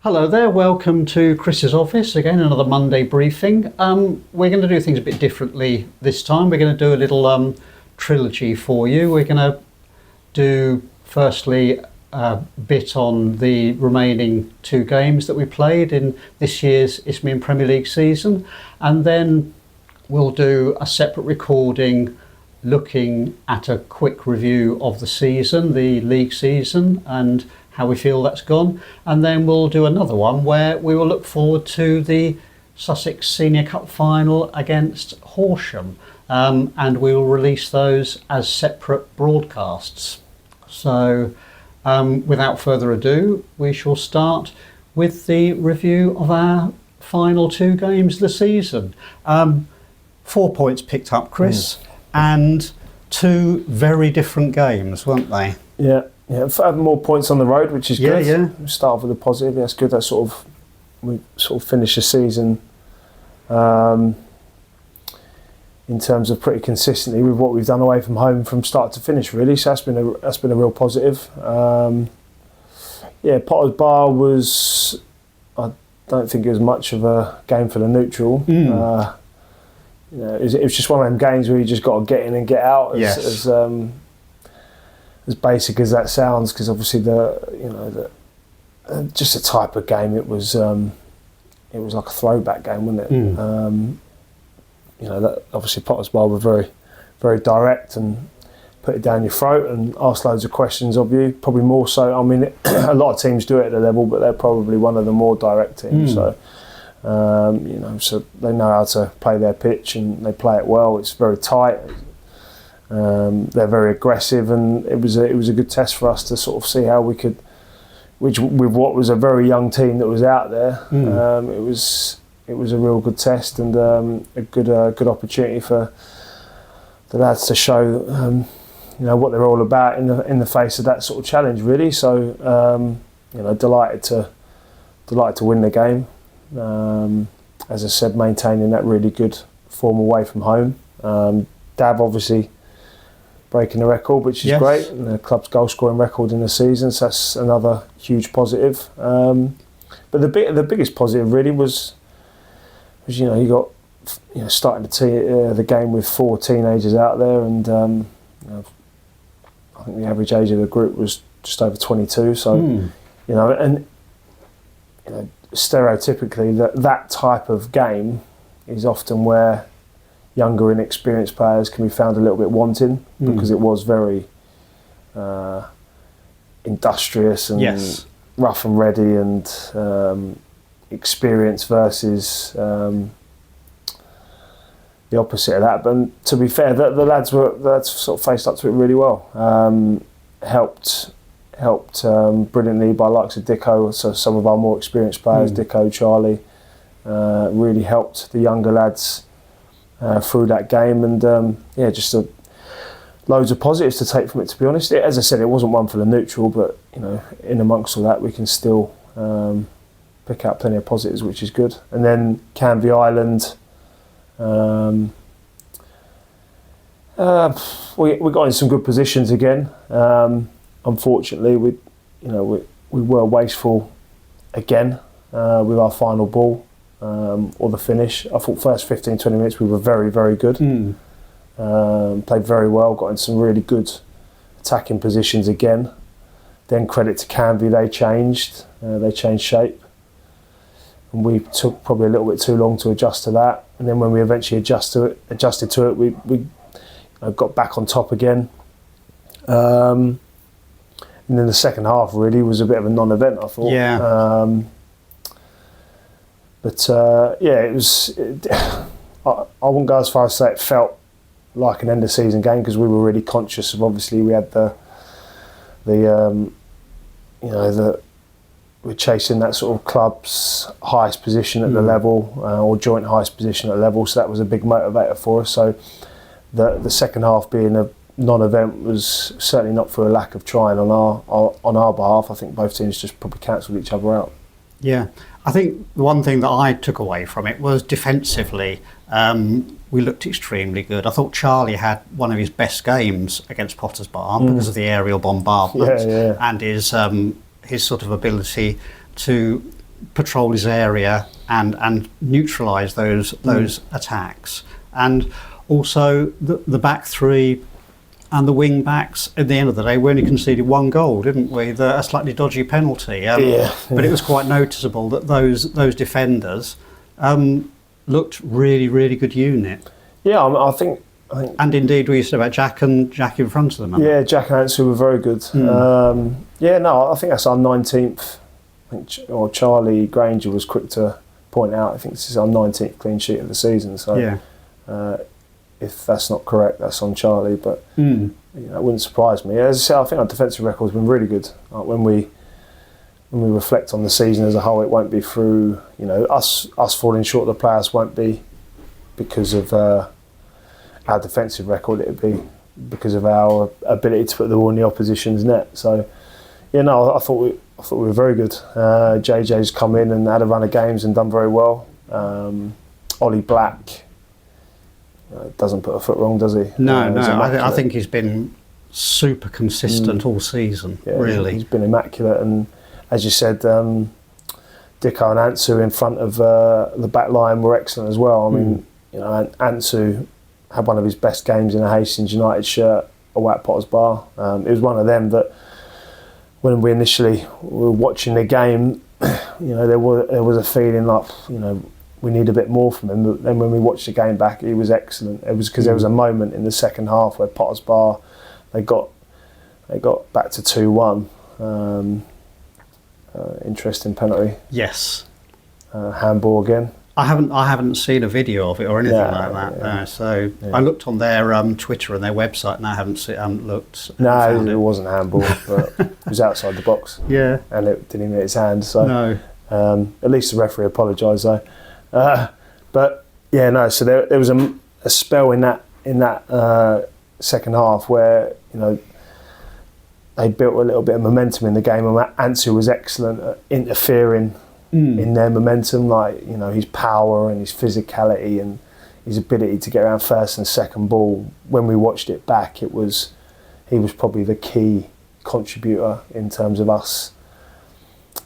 Hello there, welcome to Chris's office, again another Monday briefing. We're going to do things a bit differently this time. We're going to do a little trilogy for you. We're going to do firstly a bit on the remaining 2 games that we played in this year's Isthmian Premier League season, and then we'll do a separate recording looking at a quick review of the season, the league season, and how we feel that's gone. And then we'll do another one where we will look forward to the Sussex Senior Cup final against Horsham, and we will release those as separate broadcasts. So without further ado, we shall start with the review of our final 2 games of the season. 4 points picked up, Chris, and 2 very different games, weren't they? Yeah, had more points on the road, which is good. Yeah. We start off with a positive. That's good. We finished the season in terms of pretty consistently with what we've done away from home from start to finish, really. So that's been a real positive. Potter's Bar was. I don't think it was much of a game for the neutral. It was just one of them games where you just got to get in and get out. As basic as that sounds, because obviously just the type of game it was like a throwback game, wasn't it? That obviously Potter's Bar were very, very direct and put it down your throat and ask loads of questions of you. Probably more so. I mean, a lot of teams do it at the level, but they're probably one of the more direct teams. So. So they know how to play their pitch and they play it well. It's very tight. They're very aggressive, and it was a good test for us to sort of see how we could, with what was a very young team that was out there. It was a real good test and a good opportunity for the lads to show what they're all about in the face of that sort of challenge, really. So delighted to win the game. As I said, maintaining that really good form away from home. Dav obviously breaking the record, which is great, and the club's goal scoring record in the season, so that's another huge positive. But the biggest positive really was you got starting the game with 4 teenagers out there, and I think the average age of the group was just over 22. So stereotypically that type of game is often where younger inexperienced players can be found a little bit wanting, because it was very industrious and rough and ready, and experience versus the opposite of that. But to be fair, the lads sort of faced up to it really well. Helped brilliantly by the likes of Dicko, so some of our more experienced players, Dicko, Charlie, really helped the younger lads through that game, and loads of positives to take from it, to be honest. As I said, it wasn't one for the neutral, but in amongst all that we can still pick out plenty of positives, which is good. And then Canvey Island, we got in some good positions again. Unfortunately, we were wasteful again with our final ball or the finish. I thought first 15-20 minutes we were very, very good. Played very well, got in some really good attacking positions again. Then credit to Canvey, they changed shape, and we took probably a little bit too long to adjust to that. And then when we eventually adjusted to it, we got back on top again. And then the second half really was a bit of a non-event, I thought. It was. I wouldn't go as far as say it felt like an end of season game, because we were really conscious of, obviously we had we're chasing that sort of club's highest position at the level, or joint highest position at the level. So that was a big motivator for us. So the second half being a non-event was certainly not for a lack of trying on our behalf. I think both teams just probably cancelled each other out. Yeah, I think the one thing that I took away from it was defensively, we looked extremely good. I thought Charlie had one of his best games against Potter's Bar because of the aerial bombardment and his sort of ability to patrol his area and neutralise those attacks. And also the back three and the wing backs, at the end of the day, we only conceded 1 goal, didn't we? A slightly dodgy penalty. But it was quite noticeable that those defenders looked really, really good unit. Yeah, I think. And indeed, we said about Jack in front of them. Yeah, Jack and Ansu were very good. I think that's our 19th. Or Charlie Granger was quick to point out, I think this is our 19th clean sheet of the season. So if that's not correct, that's on Charlie. But it wouldn't surprise me. As I said, I think our defensive record has been really good. Like when we reflect on the season as a whole, it won't be through us falling short of the playoffs. Won't be because of our defensive record. It'd be because of our ability to put the ball in the opposition's net. So I thought we were very good. JJ's come in and had a run of games and done very well. Ollie Black doesn't put a foot wrong, does he? No. I think he's been super consistent all season. Yeah, really, he's been immaculate. And as you said, Dicko and Ansu in front of the back line were excellent as well. I mean, Ansu had one of his best games in a Hastings United shirt away at Potters Bar. It was one of them that, when we initially were watching the game, there was a feeling like, we need a bit more from him. But then when we watched the game back, he was excellent. It was because there was a moment in the second half where Potters Bar, they got back to 2-1. Interesting penalty. Yes. Handball again. I haven't seen a video of it or anything like that. Yeah. No, so I looked on their Twitter and their website, and I haven't looked. No, it wasn't handball, but it was outside the box. Yeah, and it didn't even hit his hand. So no. At least the referee apologised though. But yeah, no. So there was a spell in that second half where they built a little bit of momentum in the game, and Ansu was excellent at interfering in their momentum, his power and his physicality and his ability to get around first and second ball. When we watched it back, he was probably the key contributor in terms of us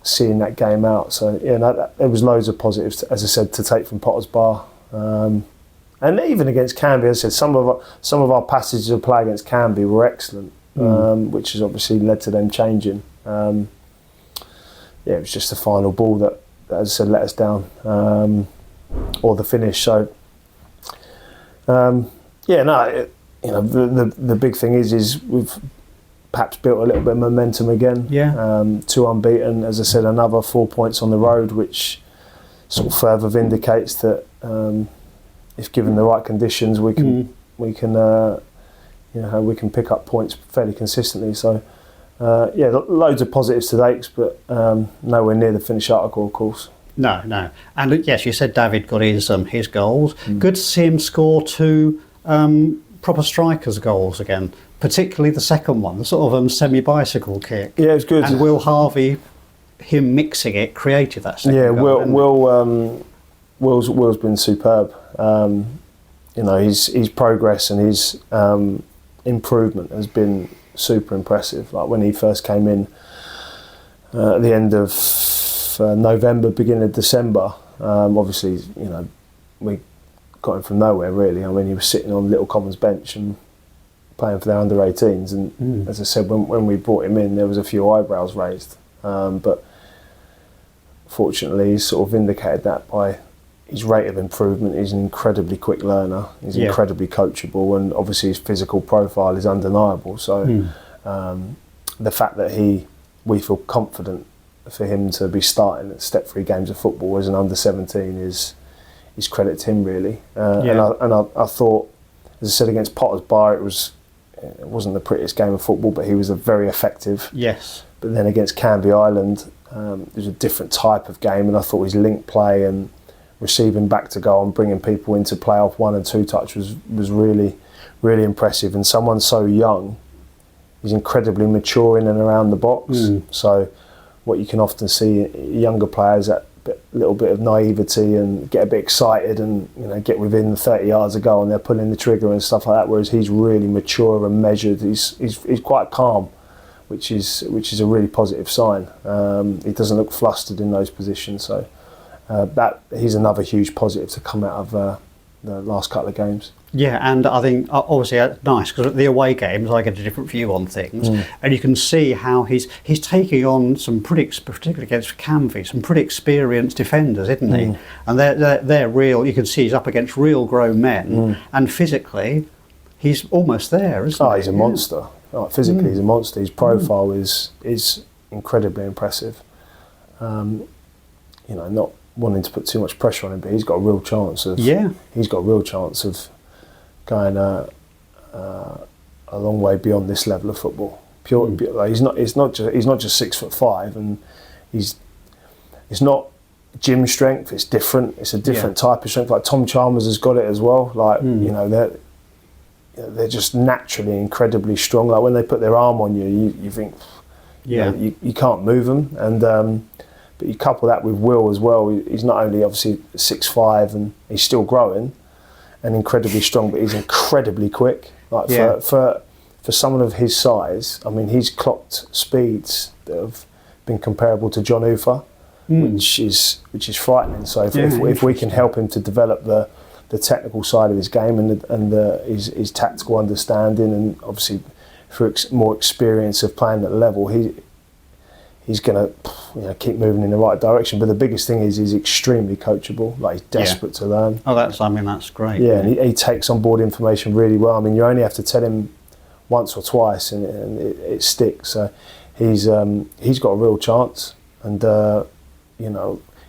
seeing that game out. So there was loads of positives, as I said, to take from Potters Bar, and even against Canvey. As I said, some of our passages of play against Canvey were excellent, which has obviously led to them changing. It was just the final ball that, as I said, let us down, or the finish. So, the big thing is we've perhaps built a little bit of momentum again. Yeah. 2 unbeaten, as I said, another 4 points on the road, which sort of further vindicates that if given the right conditions, we can pick up points fairly consistently. So. Loads of positives to date, but nowhere near the finished article, of course. No. And yes, you said David got his goals. Good to see him score 2 proper strikers' goals again, particularly the second one, the sort of semi-bicycle kick. Yeah, it was good. And Will Harvey, him mixing it, created that second goal. Will's been superb. His progress and his improvement has been super impressive. Like when he first came in at the end of November, beginning of December, obviously, we got him from nowhere really. I mean, he was sitting on Little Commons bench and playing for their under 18s, and as I said, when we brought him in, there was a few eyebrows raised, but fortunately he's sort of vindicated that by his rate of improvement. He's an incredibly quick learner. He's incredibly coachable, and obviously his physical profile is undeniable. So the fact that we feel confident for him to be starting at Step 3 games of football as an under 17 is credit to him really. And I thought, as I said, against Potters Bar, it wasn't the prettiest game of football, but he was very effective. Yes. But then against Canvey Island, it was a different type of game, and I thought his link play and receiving back to goal and bringing people into play off 1 and 2 touch was really, really impressive. And someone so young, he's incredibly mature in and around the box. So what you can often see younger players, that little bit of naivety and get a bit excited and get within 30 yards of goal and they're pulling the trigger and stuff like that. Whereas he's really mature and measured. He's quite calm which is a really positive sign. He doesn't look flustered in those positions, so that he's another huge positive to come out of the last couple of games. Yeah, and I think obviously it's nice because at the away games I get a different view on things, and you can see how he's taking on some particularly against Canvey, some pretty experienced defenders, isn't he? And they're real. You can see he's up against real grown men, and physically he's almost there, isn't he? Oh, he's a monster. Like, physically, he's a monster. His profile is incredibly impressive. Not wanting to put too much pressure on him, but he's got a real chance of. Yeah. He's got a real chance of going a long way beyond this level of football. Like he's not just 6'5", and it's not gym strength. It's different. It's a different type of strength. Like Tom Chalmers has got it as well. Like they're just naturally incredibly strong. Like when they put their arm on you think, you can't move them. And but you couple that with Will as well. He's not only obviously 6'5" and he's still growing and incredibly strong, but he's incredibly quick. Like for someone of his size, I mean, he's clocked speeds that have been comparable to John Ufer, which is frightening. So if we can help him to develop the technical side of his game and his tactical understanding, and obviously through more experience of playing at the level, he's going to keep moving in the right direction. But the biggest thing is he's extremely coachable. Like, he's desperate to learn. Oh, that's great. Yeah, and he takes on board information really well. I mean, you only have to tell him once or twice and it sticks. So he's got a real chance. And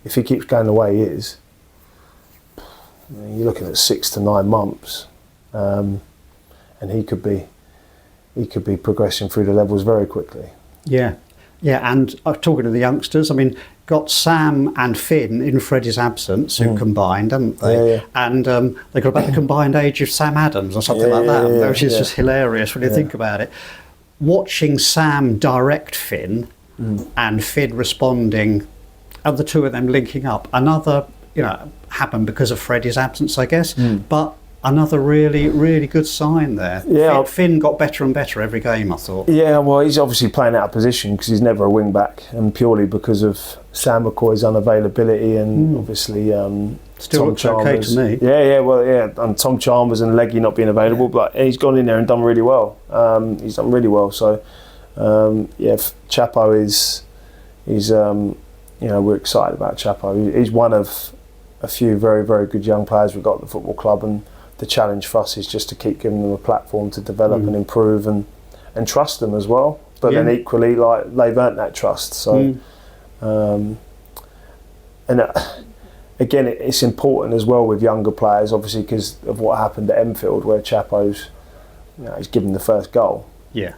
if he keeps going the way he is, you're looking at 6 to 9 months, and he could be progressing through the levels very quickly. Yeah. Yeah, and talking to the youngsters, I mean, got Sam and Finn in Freddie's absence, who combined, haven't they? Yeah. And they got about the combined age of Sam Adams or something like that, which is just hilarious when you think about it. Watching Sam direct Finn and Finn responding, and the two of them linking up, another, happened because of Freddie's absence, I guess, but another really, really good sign there. Yeah, Finn got better and better every game, I thought. Yeah, well, he's obviously playing out of position because he's never a wing back, and purely because of Sam McCoy's unavailability and obviously still Tom looks Chalmers. Okay to me. And Tom Chalmers and Leggy not being available, but he's gone in there and done really well. He's done really well. So Chapo we're excited about Chapo. He's one of a few very, very good young players we've got at the football club, and the challenge for us is just to keep giving them a platform to develop and improve and trust them as well. But then equally, like, they've earned that trust. So, again, it's important as well with younger players, obviously, because of what happened at Enfield, where Chapo's, he's given the first goal. Yeah,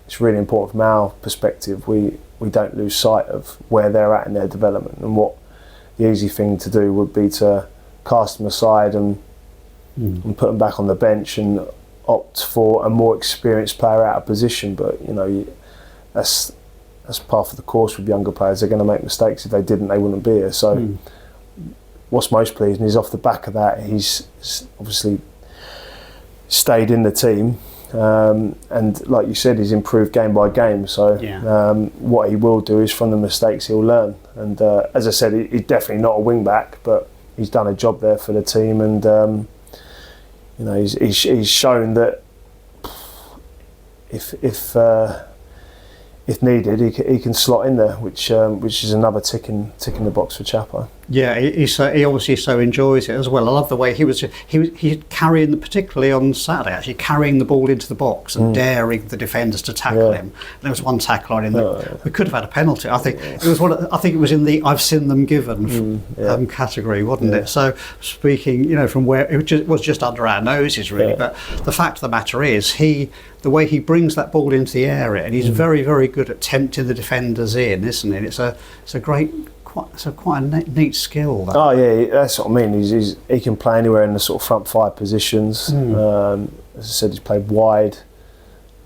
it's really important from our perspective. We don't lose sight of where they're at in their development, and what the easy thing to do would be to cast them aside and put them back on the bench and opt for a more experienced player out of position. But that's part of the course with younger players. They're going to make mistakes. If they didn't, they wouldn't be here. So what's most pleasing is off the back of that, he's obviously stayed in the team, and like you said, he's improved game by game. So what he will do is, from the mistakes, he'll learn. And as I said, he's definitely not a wing back, but he's done a job there for the team, and he's shown that if needed, he can slot in there, which is another tick in the box for Chapo. Yeah, he obviously so enjoys it as well. I love the way he was carrying, particularly on Saturday, actually carrying the ball into the box and daring the defenders to tackle him. There was one tackle on him that we could have had a penalty. I think it was it was in the I've seen them given category, wasn't it? So speaking, from where it was just under our noses, really. But the fact of the matter is, the way he brings that ball into the area, and he's very, very good at tempting the defenders in, isn't it? It's a quite a neat skill. That. Oh yeah, that's what I mean. He can play anywhere in the sort of front five positions. As I said, he's played wide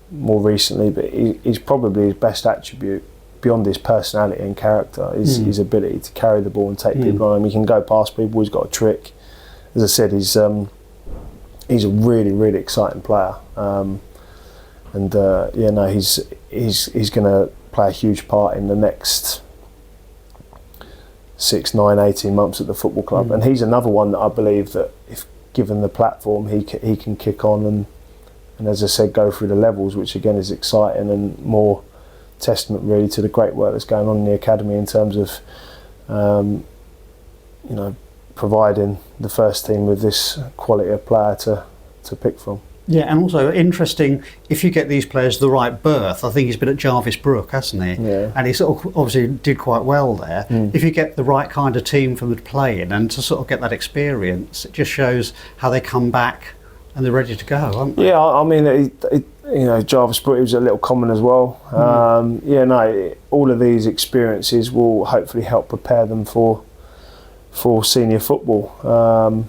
more recently, but he's probably his best attribute, beyond his personality and character, is his ability to carry the ball and take people on him. He can go past people. He's got a trick. As I said, he's a really, really exciting player. yeah, no, he's going to play a huge part in the next 6, 9, 18 months at the football club. And he's another one that I believe that if given the platform, he can kick on and as I said, go through the levels, which again is exciting and more testament really to the great work that's going on in the academy in terms of you know, providing the first team with this quality of player to pick from. Yeah, and also interesting, if you get these players the right berth, I think he's been at Jarvis Brook, hasn't he? Yeah. And he sort of obviously did quite well there. If you get the right kind of team for them to play in and to sort of get that experience, it just shows how they come back and they're ready to go, aren't they? Yeah, I mean, you know, Jarvis Brook was a little common as well. Yeah, no, all of these experiences will hopefully help prepare them for senior football.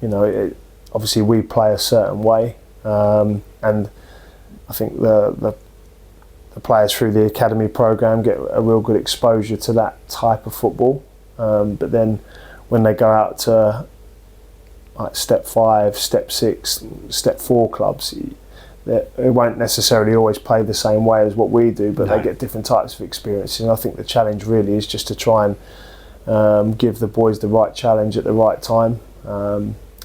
You know, obviously we play a certain way, and I think the players through the academy program get a real good exposure to that type of football. But then when they go out to like step 5, step 6, step 4 clubs, they won't necessarily always play the same way as what we do, but they get different types of experiences. And I think the challenge really is just to try and give the boys the right challenge at the right time.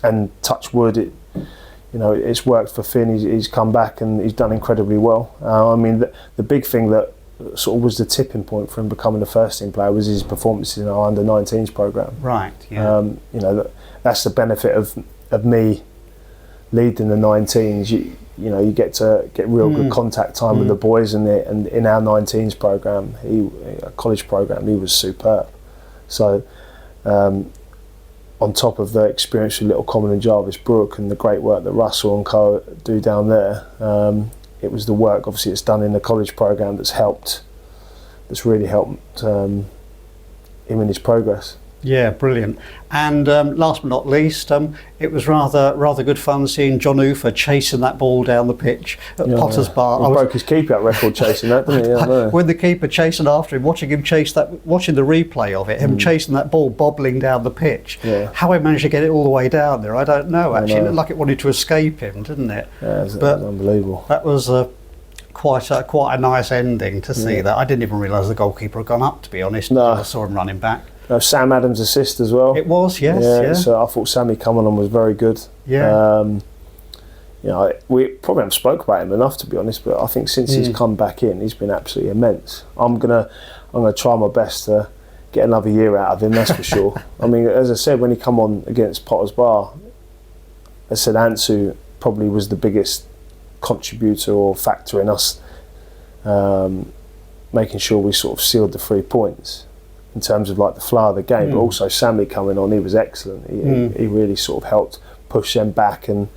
And touch wood, you know, it's worked for Finn. He's come back and he's done incredibly well. I mean, the big thing that sort of was the tipping point for him becoming a first team player was his performances in our under-19s program. Right. Yeah. You know, that's the benefit of me leading the 19s. You know, you get to get real good contact time with the boys, and in our 19s program, a college program, he was superb. So. On top of the experience with Little Common and Jarvis Brook and the great work that Russell and co do down there, it was the work obviously that's done in the college program that's really helped him in his progress. Yeah, brilliant. And last but not least, it was rather good fun seeing John Ufer chasing that ball down the pitch at Potter's Bar. He broke his keeper out record chasing that, didn't he? Yeah, with the keeper chasing after him, watching the replay of it, him chasing that ball bobbling down the pitch. Yeah. How he managed to get it all the way down there, I don't know. Actually, it looked like it wanted to escape him, didn't it? Yeah, it was unbelievable. That was quite a nice ending to see that. I didn't even realise the goalkeeper had gone up, to be honest. No. I saw him running back. Sam Adams' assist as well. It was, yes. Yeah. So I thought Sammy coming on was very good. Yeah. You know, we probably haven't spoke about him enough, to be honest. But I think since he's come back in, he's been absolutely immense. I'm gonna try my best to get another year out of him. That's for sure. I mean, as I said, when he come on against Potter's Bar, I said Ansu probably was the biggest contributor or factor in us making sure we sort of sealed the 3 points. In terms of like the flow of the game, but also Sammy coming on, he was excellent. He really sort of helped push them back and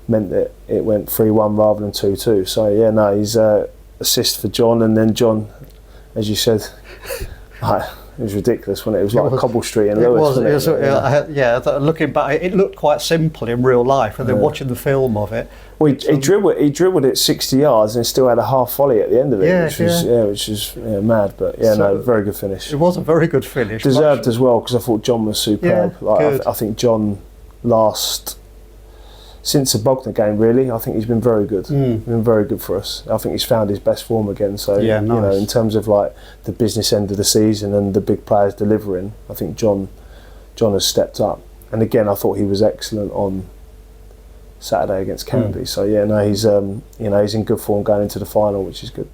meant that it went 3-1 rather than 2-2. So yeah, no, he's assist for John, and then John, as you said, it was ridiculous when it was like a cobble street in Lewis. Looking back, it looked quite simple in real life, and then watching the film of it. Well, he dribbled it 60 yards and still had a half volley at the end of it, which was mad. But very good finish. It was a very good finish. Deserved as well, because I thought John was superb. Yeah, I think John since the Bognor game, really, I think he's been very good. Been very good for us. I think he's found his best form again. So nice. You know, in terms of like the business end of the season and the big players delivering, I think John has stepped up. And again, I thought he was excellent on Saturday against Canvey. So yeah, no, he's in good form going into the final, which is good.